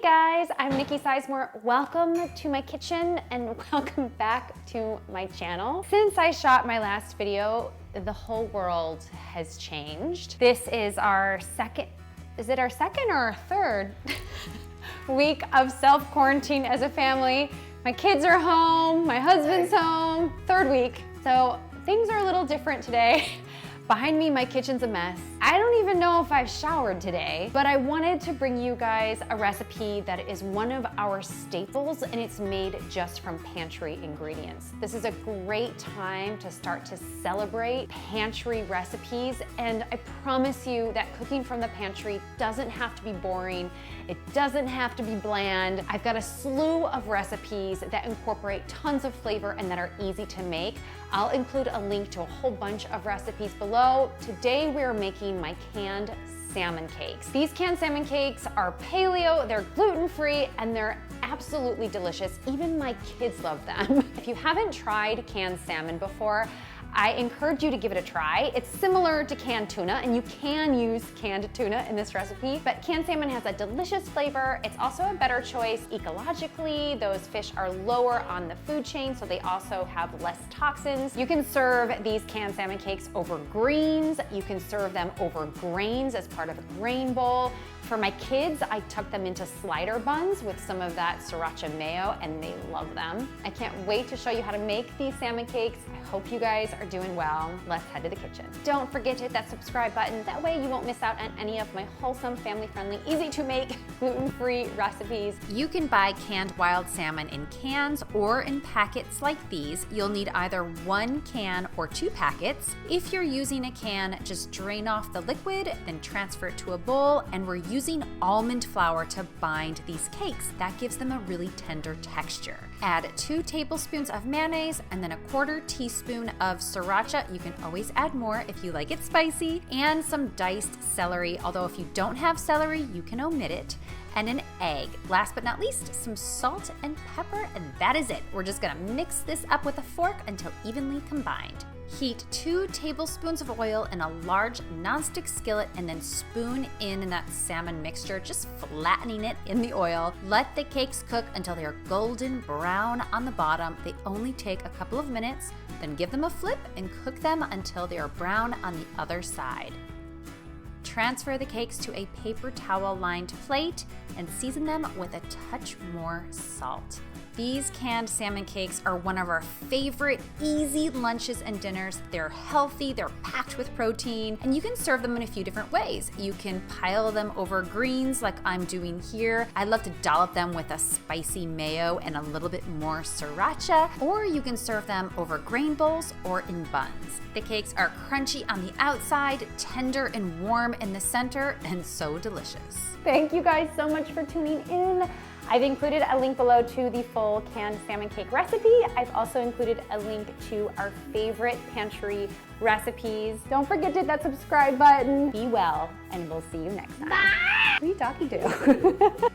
Hey guys, I'm Nikki Sizemore. Welcome to my kitchen and welcome back to my channel. Since I shot my last video, the whole world has changed. This is our second, is it our second or our third week of self-quarantine as a family? My kids are home, my husband's home, third week. So things are a little different today. Behind me, my kitchen's a mess. I don't even know if I've showered today, but I wanted to bring you guys a recipe that is one of our staples and it's made just from pantry ingredients. This is a great time to start to celebrate pantry recipes, and I promise you that cooking from the pantry doesn't have to be boring. It doesn't have to be bland. I've got a slew of recipes that incorporate tons of flavor and that are easy to make. I'll include a link to a whole bunch of recipes below. Today we're making my canned salmon cakes. These canned salmon cakes are paleo, they're gluten-free, and they're absolutely delicious. Even my kids love them. If you haven't tried canned salmon before, I encourage you to give it a try. It's similar to canned tuna, and you can use canned tuna in this recipe, but canned salmon has a delicious flavor. It's also a better choice ecologically. Those fish are lower on the food chain, so they also have less toxins. You can serve these canned salmon cakes over greens. You can serve them over grains as part of a grain bowl. For my kids, I tuck them into slider buns with some of that sriracha mayo, and they love them. I can't wait to show you how to make these salmon cakes. I hope you guys are doing well. Let's head to the kitchen. Don't forget to hit that subscribe button. That way you won't miss out on any of my wholesome, family-friendly, easy-to-make, gluten-free recipes. You can buy canned wild salmon in cans or in packets like these. You'll need either 1 can or 2 packets. If you're using a can, just drain off the liquid, then transfer it to a bowl, and we're using almond flour to bind these cakes. That gives them a really tender texture. Add 2 tablespoons of mayonnaise and then a 1/4 teaspoon of sriracha. You can always add more if you like it spicy, and some diced celery, although if you don't have celery, you can omit it, and an egg. Last but not least, some salt and pepper, and that is it. We're just gonna mix this up with a fork until evenly combined. Heat 2 tablespoons of oil in a large nonstick skillet and then spoon in that salmon mixture, just flattening it in the oil. Let the cakes cook until they are golden brown on the bottom. They only take a couple of minutes, then give them a flip and cook them until they are brown on the other side. Transfer the cakes to a paper towel lined plate and season them with a touch more salt. These canned salmon cakes are one of our favorite easy lunches and dinners. They're healthy, they're packed with protein, and you can serve them in a few different ways. You can pile them over greens like I'm doing here. I love to dollop them with a spicy mayo and a little bit more sriracha, or you can serve them over grain bowls or in buns. The cakes are crunchy on the outside, tender and warm in the center, and so delicious. Thank you guys so much for tuning in. I've included a link below to the full canned salmon cake recipe. I've also included a link to our favorite pantry recipes. Don't forget to hit that subscribe button. Be well, and we'll see you next time. Bye! Who are you talking to?